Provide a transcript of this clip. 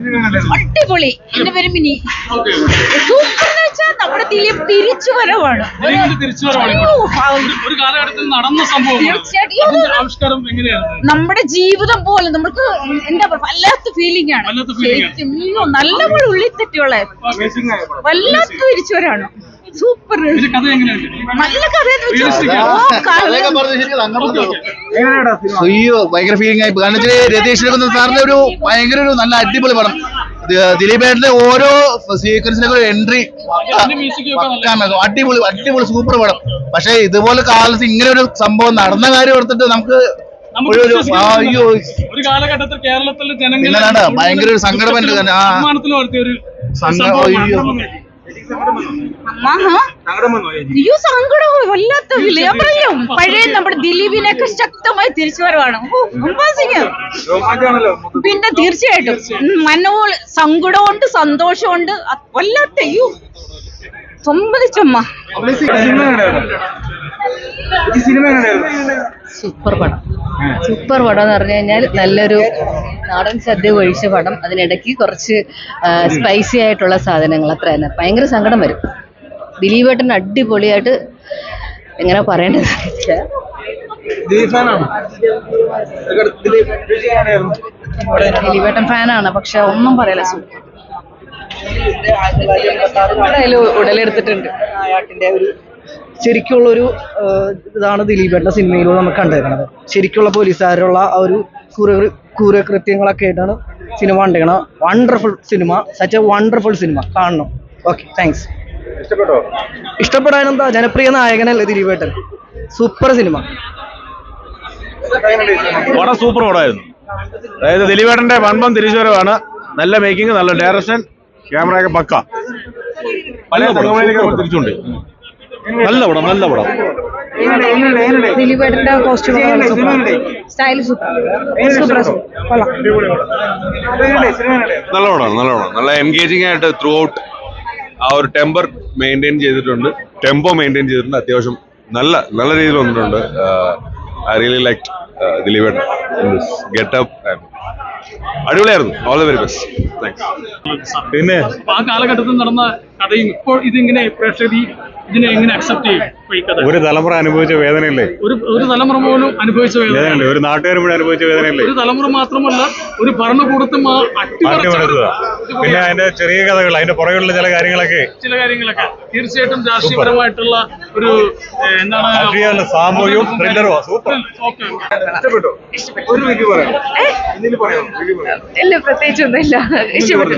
അടിപൊളി. എന്റെ പേര് മിനി. സൂപ്പർ എന്ന് വെച്ചാൽ നമ്മുടെ ദിലീപ് തിരിച്ചു വരവാണ്. ഒരു കാലഘട്ടത്തിൽ നടന്ന സംഭവം നമ്മുടെ ജീവിതം പോലെ നമുക്ക് എന്താ പറയുക, വല്ലാത്ത ഫീലിംഗ് ആണ്. നല്ലപോലെ ഉള്ളിൽ തെറ്റിയുള്ള വല്ലാത്ത തിരിച്ചു വരാണ്. സൂപ്പർ നല്ല അയ്യോ ഭയങ്കര ഫീലിംഗ് ആയി. കാരണം രതീഷ് സാറിന്റെ ഒരു ഭയങ്കര ഒരു നല്ല അടിപൊളി പടം. ദിലീപേട്ടന്റെ ഓരോ സീക്വൻസിലേക്ക് ഒരു എൻട്രി അടിപൊളി അടിപൊളി സൂപ്പർ പടം. പക്ഷെ ഇതുപോലെ കാലത്ത് ഇങ്ങനെ ഒരു സംഭവം നടന്ന കാര്യം ഓർത്തിട്ട് നമുക്ക് അയ്യോ ഒരു കാലഘട്ടത്തിൽ കേരളത്തിലെ ജനങ്ങൾ ഭയങ്കര ഒരു സങ്കടമുണ്ട്. അയ്യോ സങ്കടം വല്ലാത്ത ഞാൻ പറയും. പഴയ നമ്മുടെ ദിലീപിനൊക്കെ ശക്തമായി തിരിച്ചു വരവാണ്. പിന്നെ തീർച്ചയായിട്ടും മനോൾ സങ്കടമുണ്ട്, സന്തോഷമുണ്ട്, വല്ലാത്ത അയ്യോ സമ്മതിച്ചമ്മ. സൂപ്പർ പടം. സൂപ്പർ പടം എന്ന് പറഞ്ഞു കഴിഞ്ഞാൽ നല്ലൊരു നാടൻ സദ്യ ഒഴിച്ച പടം. അതിനിടയ്ക്ക് കുറച്ച് സ്പൈസി ആയിട്ടുള്ള സാധനങ്ങൾ അത്ര തന്നെ. ഭയങ്കര സങ്കടം വരും. ദിലീപേട്ടൻ അടിപൊളിയായിട്ട് എങ്ങനെ പറയേണ്ടത് ദിലീപേട്ടൻ ഫാനാണ്, പക്ഷെ ഒന്നും പറയല. സൂപ്പർ ഉടലെടുത്തിട്ടുണ്ട്. നായാട്ടിന്റെ ഒരു ശരിക്കുള്ളൊരു ഇതാണ് ദിലീപേട്ടന്റെ സിനിമയിലൂടെ നമുക്ക് കണ്ടേക്കുന്നത്. ശരിക്കുള്ള പോലീസുകാരുള്ള ആ ഒരു ക്രൂരകൃത്യങ്ങളൊക്കെ ആയിട്ടാണ് സിനിമ കണ്ടേക്കണം. Wonderful cinema, such a wonderful cinema. കാണണം. Okay, thanks. ഇഷ്ടപ്പെടാനെന്താ, ജനപ്രിയ നായകനല്ലേ ദിലീപേട്ടൻ. Super cinema. പടം സൂപ്പർ പടമായിരുന്നു. അതായത് ദിലീപേട്ടന്റെ വൻപം തിരിച്ചുവരവാണ്. നല്ല മേക്കിംഗ്, നല്ല ഡയറക്ഷൻ, ക്യാമറയൊക്കെ പക്ക. പല തലമുറയിലേക്ക് തിരിച്ചുണ്ട്. നല്ല പടം, നല്ല പടം. ദിലീപേട്ടന്റെ കോസ്റ്റ്യൂം സ്റ്റൈൽ സൂപ്പർ. നല്ല പടമാണ്, നല്ല പടം. നല്ല എൻഗേജിംഗ് ആയിട്ട് ത്രൂ ഔട്ട് ആ ഒരു ടെമ്പോ മെയിൻറ്റെയിൻ ചെയ്തിട്ടുണ്ട്. അത്യാവശ്യം നല്ല നല്ല രീതിയിൽ വന്നിട്ടുണ്ട്. ഐ റിയലി ലൈക്ക് ദിലീപേട്ടൻ ഗെറ്റപ്പ്. അടിപൊളിയായിരുന്നു. All the very best. Thanks. പിന്നെ ആ കാലഘട്ടത്തിൽ നടന്ന കഥയും ഇപ്പോൾ ഇതിങ്ങനെ പ്രേക്ഷകർ ഇതിനെ എങ്ങനെ അക്സെപ്റ്റ് ചെയ്യും? ഒരു തലമുറ അനുഭവിച്ച വേദനയല്ലേ? ഒരു തലമുറ പോലും അനുഭവിച്ച വേദന, ഒരു നാട്ടുകാർ മുഴുവൻ അനുഭവിച്ച വേദനയല്ലേ? ഒരു തലമുറ മാത്രമല്ല, ഒരു ഭരണകൂടത്തും പിന്നെ അതിന്റെ ചെറിയ കഥകൾ, അതിന്റെ പുറകെയുള്ള ചില കാര്യങ്ങളൊക്കെ തീർച്ചയായിട്ടും രാഷ്ട്രീയപരമായിട്ടുള്ള ഒരു എന്താണ് സാമൂഹികവും ത്രില്ലറും. സൂപ്പർ. ഇല്ല, പ്രത്യേകിച്ചൊന്നുമില്ല. ഇഷ്ടപ്പെട്ടു.